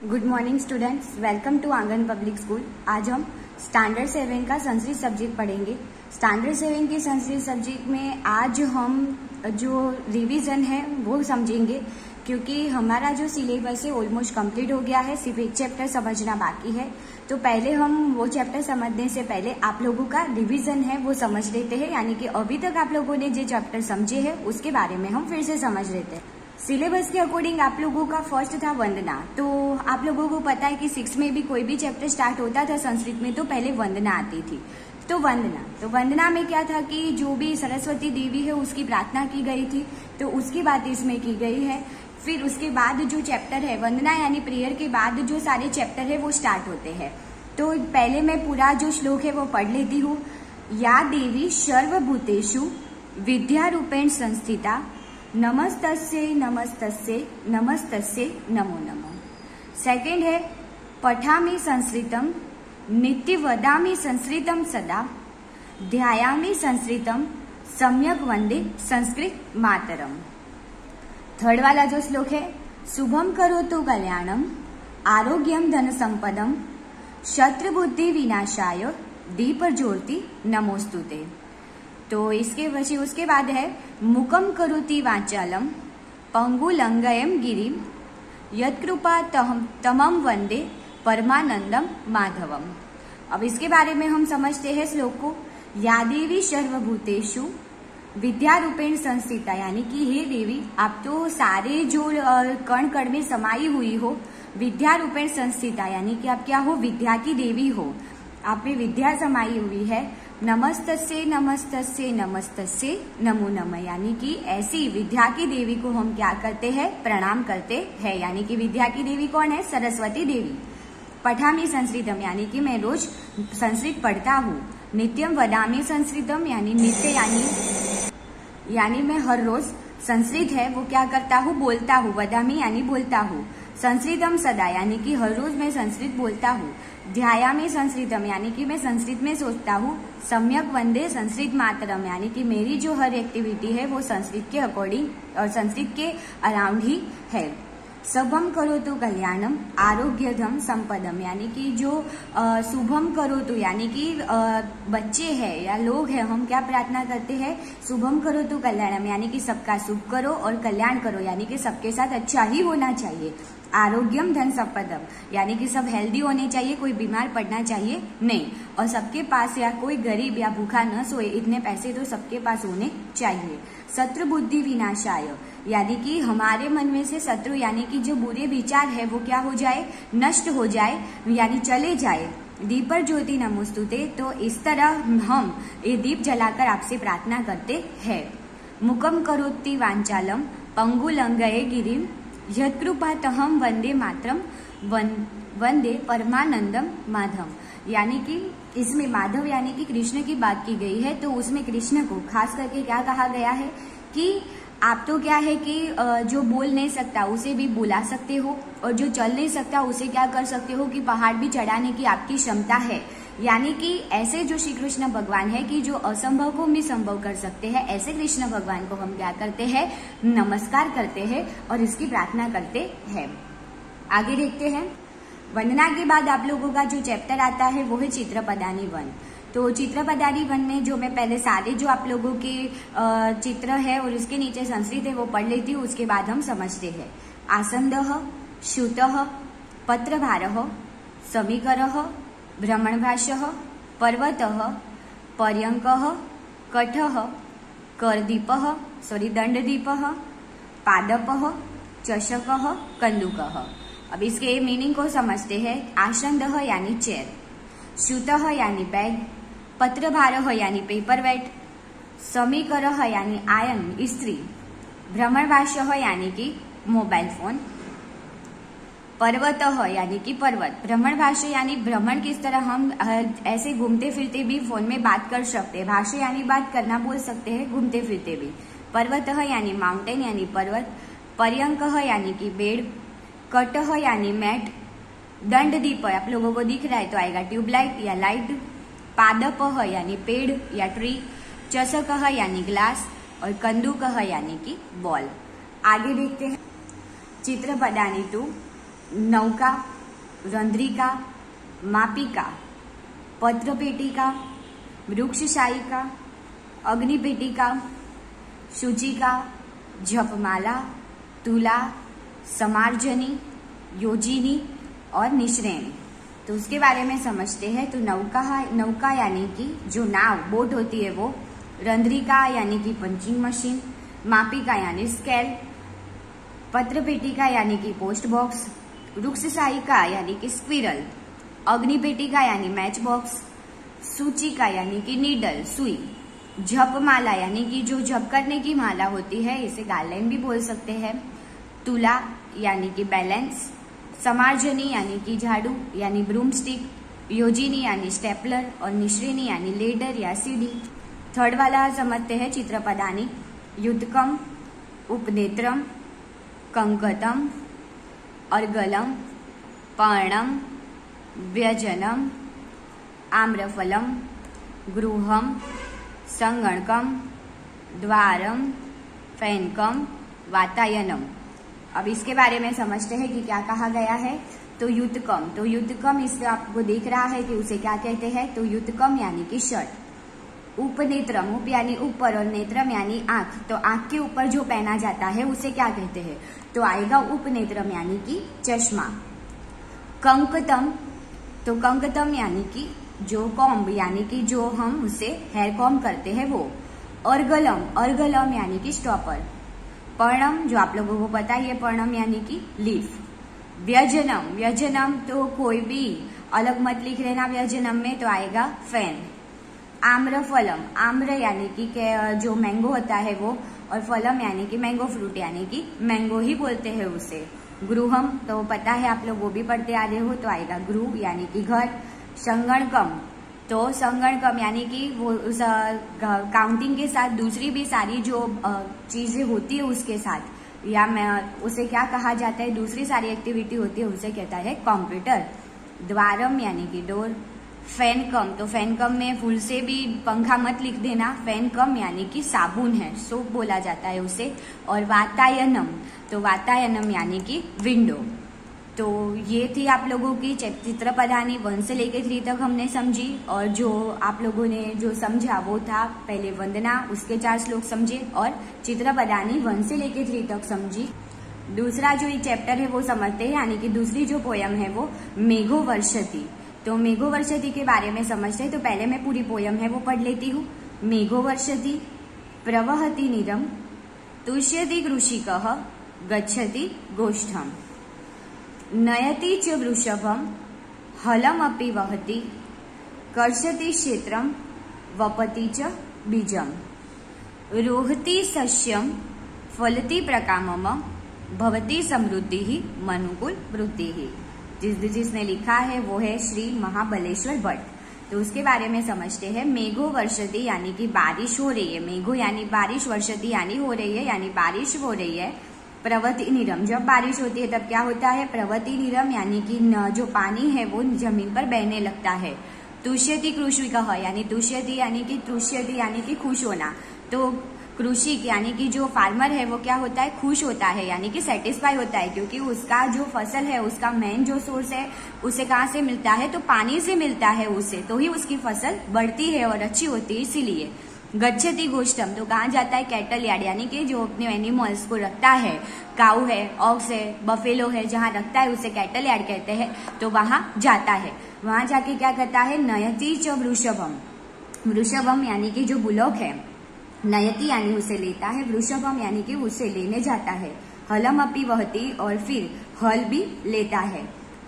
Good morning students, welcome to Aangan public school. आज हम standard 7 का संस्कृत सब्जेक्ट पढ़ेंगे। स्टैंडर्ड 7 के संस्कृत सब्जेक्ट में आज हम जो रिवीजन है वो समझेंगे, क्योंकि हमारा जो सिलेबस है ऑलमोस्ट कंप्लीट हो गया है, सिर्फ एक चैप्टर समझना बाकी है। तो पहले हम वो चैप्टर समझने से पहले आप लोगों का रिवीजन है वो समझ लेते हैं, यानी कि अभी तक आप लोगों ने जो चैप्टर समझे हैं उसके बारे में हम फिर से समझ लेते हैं। सिलेबस के अकॉर्डिंग आप लोगों का फर्स्ट था वंदना। तो आप लोगों को पता है कि 6 में भी कोई भी चैप्टर स्टार्ट होता था संस्कृत में तो पहले वंदना आती थी। तो वंदना में क्या था कि जो भी सरस्वती देवी है उसकी प्रार्थना की गई थी, तो उसकी बात इसमें की गई है। फिर उसके बाद जो चैप्टर है वंदना यानी प्रेयर के बाद जो सारे चैप्टर है वो स्टार्ट होते हैं। तो पहले मैं पूरा जो श्लोक है वो पढ़ लेती हूँ। या देवी सर्वभूतेषु विद्या रूपेण संस्थिता नमस्तस्यै नमस्तस्यै नमस्तस्यै नमो नमः। सेकेंड है पठामि संस्कृतम नित्य वदामि संस्कृतम सदा ध्यायामि संस्कृतम सम्यक वंदे संस्कृत मातरम। थर्ड वाला जो श्लोक है शुभम करोतु कल्याणम आरोग्यम धन संपदम शत्रु बुद्धि विनाशाय दीप ज्योति नमोस्तुते। तो उसके बाद है मुकम करोति वाचालम पंगुलंगयम गिरिम यत्कृपा तमम वंदे परमानंदम माधवम। अब इसके बारे में हम समझते हैं श्लोक को। या देवी सर्वभूतेषु विद्या रूपेण संस्थिता, यानी कि हे देवी आप तो सारे जो कण कण में समाई हुई हो। विद्या रूपेण संस्थिता यानी कि आप क्या हो, विद्या की देवी हो, आप में विद्या समाई हुई है। नमस्तस्यै नमस्तस्यै नमस्तस्यै नमो नमः, यानी कि ऐसी विद्या की देवी को हम क्या करते हैं, प्रणाम करते हैं। यानी कि विद्या की देवी कौन है, सरस्वती देवी। पठामि संस्कृतम यानी कि मैं रोज संस्कृत पढ़ता हूँ। नित्यम वदामि संस्कृतम यानी नित्य यानी मैं हर रोज संस्कृत है वो क्या करता हूँ, बोलता हूँ। वदामि यानी बोलता हूँ। संस्कृतम सदा यानी कि हर रोज मैं संस्कृत बोलता हूँ। ध्यायामि संस्कृतम यानी कि मैं संस्कृत में सोचता हूँ। सम्यक वंदे संस्कृत मातरम यानी कि मेरी जो हर एक्टिविटी है वो संस्कृत के अकॉर्डिंग और संस्कृत के अराउंड ही है। शुभम करोतु कल्याणम आरोग्यधम संपदम यानी कि जो शुभम करोतु यानी कि बच्चे हैं या लोग हैं, हम क्या प्रार्थना करते हैं, शुभम करोतु कल्याणम यानी कि सबका शुभ करो और कल्याण करो, यानी कि सबके साथ अच्छा ही होना चाहिए। आरोग्यम धन संपदम यानी कि सब हेल्दी होने चाहिए, कोई बीमार पड़ना चाहिए नहीं, और सबके पास या कोई गरीब या भूखा न सोए, इतने पैसे तो सबके पास होने चाहिए। शत्रु बुद्धि विनाशाय यानी कि हमारे मन में से शत्रु यानी कि जो बुरे विचार है वो क्या हो जाए, नष्ट हो जाए, यानी चले जाए। दीपर ज्योति नमोस्तुते, तो इस तरह हम ये दीप जलाकर आपसे प्रार्थना करते हैं। मुकम करोति वांचालम पंगुलंगये गिरिम यत्कृपा तहम वंदे मातरम वंदे परमानंदम माधव। यानी कि इसमें माधव यानी कि कृष्ण की बात की गई है, तो उसमें कृष्ण को खास करके क्या कहा गया है कि आप तो क्या है कि जो बोल नहीं सकता उसे भी बुला सकते हो, और जो चल नहीं सकता उसे क्या कर सकते हो कि पहाड़ भी चढ़ाने की आपकी क्षमता है। यानी कि ऐसे जो श्री कृष्ण भगवान है कि जो असंभव को भी संभव कर सकते हैं, ऐसे कृष्ण भगवान को हम क्या करते हैं, नमस्कार करते हैं और इसकी प्रार्थना करते हैं। आगे देखते हैं। वंदना के बाद आप लोगों का जो चैप्टर आता है वो है चित्रपदानी वन। तो चित्रपदानी वन में जो मैं पहले सारे जो आप लोगों के चित्र है और उसके नीचे संस्कृत है वो पढ़ लेती हूँ, उसके बाद हम समझते हैं। आसंदः श्रुतः पत्रभारः समीकरः भ्रमणभाष्यः पर्वतः पर्यंकः कठः करदीपः दंडदीपः पादपः चषकः कंदुकः। अब इसके मीनिंग को समझते हैं। आसंदः यानी चेयर, श्रुतः यानी बैग, पत्रभारः यानी पेपर वेट, समीकरः यानी आयन इस्त्री, भ्रमणभाष्यः यानी कि मोबाइल फोन, पर्वतः यानी कि पर्वत। भ्रमण भाष्य यानी भ्रमण किस तरह हम ऐसे घूमते फिरते भी फोन में बात कर सकते हैं। भाष्य यानी बात करना बोल सकते हैं घूमते फिरते भी। पर्वतः यानी माउंटेन यानी पर्वत, पर्यंकः यानी कि बेड, कटः यानी मैट, दंड दीप आप लोगों को दिख रहा है तो आएगा ट्यूबलाइट या लाइट, पादपः यानी पेड़ या ट्री, चषकः यानी ग्लास और कंदुकः यानी कि बॉल। आगे देखते हैं। चित्रपदानी 2 नौका रंध्रिका, मापिका, पत्रपेटिका, वृक्षशायिका, अग्निपेटिका, सूचिका, जपमाला, तुला, समार्जनी, योजिनी और निश्रेणी। तो उसके बारे में समझते हैं। तो नौका यानी कि जो नाव बोट होती है वो, रंध्रिका यानी कि पंचिंग मशीन, मापिका यानी स्केल, पत्रपेटिका यानी कि पोस्ट बॉक्स, वृक्षशायिका यानी कि स्क्विरल, अग्निपेटिका यानी मैच बॉक्स, सूचिका यानी कि नीडल सुई, जपमाला यानी कि जो जप करने की माला होती है, इसे गार्लैंड भी बोल सकते हैं, तुला यानी कि बैलेंस, समार्जनी यानी कि झाड़ू यानी ब्रूमस्टिक, योजिनी यानी स्टेपलर और निश्रेणी यानी लेडर या सीढ़ी। थर्ड वाला समझते हैं चित्रपदानी। युद्धकम, उपनेत्रम, कंकतम, अर्गलम, पर्णम, व्यजनम, आम्रफलम, गृहम, संगणकम, द्वारम, फैनकम, वातायनम। अब इसके बारे में समझते हैं कि क्या कहा गया है। तो युद्धकम, तो युद्धकम इससे आपको दिख रहा है कि उसे क्या कहते हैं। तो युद्धकम यानी कि शर्ट। उपनेत्रम, उप यानी ऊपर और नेत्रम यानी आंख, तो आंख के ऊपर जो पहना जाता है उसे क्या कहते हैं। तो आएगा उपनेत्रम यानी कि चश्मा। कंकतम, तो कंकतम यानी कि जो कॉम्ब यानी कि जो हम उसे हेयर कॉम्ब करते हैं वो। अर्गलम, अर्गलम यानी कि स्टॉपर। पर्णम, जो आप लोगों को पता ही है, पर्णम यानी कि लीफ। व्यजनम, व्यजनम तो कोई भी अलग मत लिख लेना व्यजनम में, तो आएगा फैन। आम्रफलम, आम्र यानी कि जो मैंगो होता है वो, और फलम यानी कि मैंगो फ्रूट यानी कि मैंगो ही बोलते हैं उसे। गृहम तो पता है आप लोग, वो भी पढ़ते आ रहे हो, तो आएगा गृह यानी कि घर। संगणकम, तो संगणकम यानी कि वो उस काउंटिंग के साथ दूसरी भी सारी जो चीजें होती है उसके साथ, या उसे क्या कहा जाता है, दूसरी सारी एक्टिविटी होती है उसे कहता है कंप्यूटर। द्वारम यानी कि डोर। फैनकम, तो फैनकम में फुल से भी पंखा मत लिख देना, फैनकम यानी कि साबुन है, सोप बोला जाता है उसे। और वातायनम, तो वातायनम यानी कि विंडो। तो ये थी आप लोगों की चित्रपदानी 1 से लेकर 3 तक हमने समझी। और जो आप लोगों ने जो समझा वो था पहले वंदना, उसके 4 श्लोक समझे, और चित्रपदानी 1 से लेकर 3 तक समझी। दूसरा जो ये चैप्टर है वो समझते हैं, यानी कि दूसरी जो पोयम है वो मेघो वर्षति। तो मेघो वर्षति के बारे में समझते हैं। तो पहले मैं पूरी पोयम है वो पढ़ लेती हूँ। मेघो वर्षति, प्रवहति नीरम, तुष्यति कृषिकः, गच्छति गोष्ठम, नयति च वृषभम, हलमपि वहति, कर्षति क्षेत्रम, वपति च बीजम, रोहति सस्यम, फलति प्रकामम, भवति समृद्धि मनुकुल वृद्धि। जिसने लिखा है वो है श्री महाबलेश्वर भट्ट। तो उसके बारे में समझते हैं। मेघो वर्षति यानी कि बारिश हो रही है, मेघो यानी बारिश, वर्षति यानी हो रही है, यानी बारिश हो रही है। प्रवति नीरम, जब बारिश होती है तब क्या होता है, प्रवति नीरम यानी कि जो पानी है वो जमीन पर बहने लगता है। तुष्यति कृषिकः, यानी तुष्यति यानी कि तुष्यति यानी कि खुश होना। तो कृषिक यानी कि जो फार्मर है वो क्या होता है, खुश होता है, यानी कि सेटिस्फाई होता है, क्योंकि उसका जो फसल है उसका मेन जो सोर्स है उसे कहाँ से मिलता है, तो पानी से मिलता है उसे, तो ही उसकी फसल बढ़ती है और अच्छी होती है। इसीलिए गच्छति गोष्ठम, तो कहाँ जाता है, कैटल यार्ड, यानी कि जो अपने एनिमल्स को रखता है, काऊ है, ऑक्स है, बफेलो है, जहाँ रखता है उसे कैटल यार्ड कहते हैं। तो वहां जाता है, वहां जाके क्या करता है, नयति च वृषभम, वृषभम यानी कि जो बुलॉक है, नयति यानी उसे लेता है, वृषभम यानी कि उसे लेने जाता है, हलम अपि वहति, और फिर हल भी लेता है,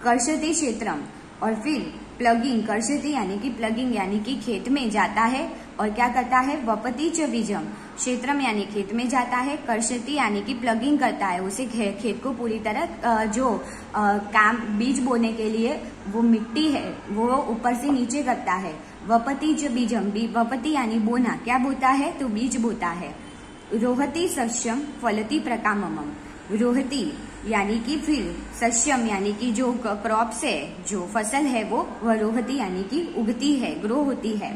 कर्षति क्षेत्रम, और फिर प्लगिंग, कर्षति यानी कि प्लगिंग यानी कि खेत में जाता है, और क्या करता है, वपति च बीजम, क्षेत्रम यानी खेत में जाता है, कर्षति यानी कि प्लगिंग करता है, उसे खेत को पूरी तरह जो काम बीज बोने के लिए वो मिट्टी है वो ऊपर से नीचे करता है। वपति च बीजम, वपति यानी बोना, क्या बोता है, तो बीज बोता है। रोहति सस्यम फलति प्रकामम, रोहति यानी कि फिर, सस्यम यानी कि जो क्रॉप्स है, जो फसल है वो रोहति यानी कि उगती है, ग्रो होती है।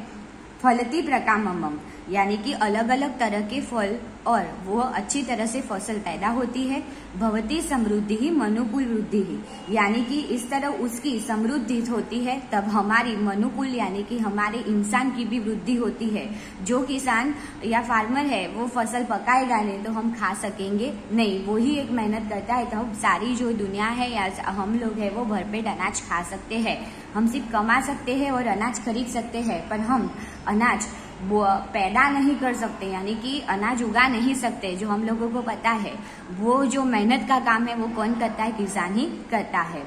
फलति प्रकामम यानी कि अलग अलग तरह के फल और वो अच्छी तरह से फसल पैदा होती है। भवती समृद्धि ही मनुकुल वृद्धि ही, यानी कि इस तरह उसकी समृद्धि होती है तब हमारी मनुकुल यानी कि हमारे इंसान की भी वृद्धि होती है। जो किसान या फार्मर है वो फसल पकाएगा नहीं तो हम खा सकेंगे नहीं, वो ही एक मेहनत करता है तो हम सारी जो दुनिया है या हम लोग है वो भरपेट अनाज खा सकते हैं। हम सिर्फ कमा सकते हैं और अनाज खरीद सकते हैं, पर हम अनाज वो पैदा नहीं कर सकते, यानी कि अनाज उगा नहीं सकते। जो हम लोगों को पता है वो जो मेहनत का काम है वो कौन करता है, किसान ही करता है।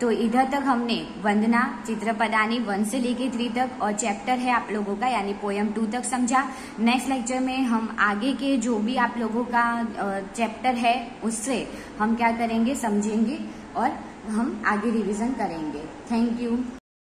तो इधर तक हमने वंदना चित्रपदानी 1 से लेके 3 तक और चैप्टर है आप लोगों का यानी पोयम 2 तक समझा। नेक्स्ट लेक्चर में हम आगे के जो भी आप लोगों का चैप्टर है उससे हम क्या करेंगे, समझेंगे और हम आगे रिवीजन करेंगे। Thank you.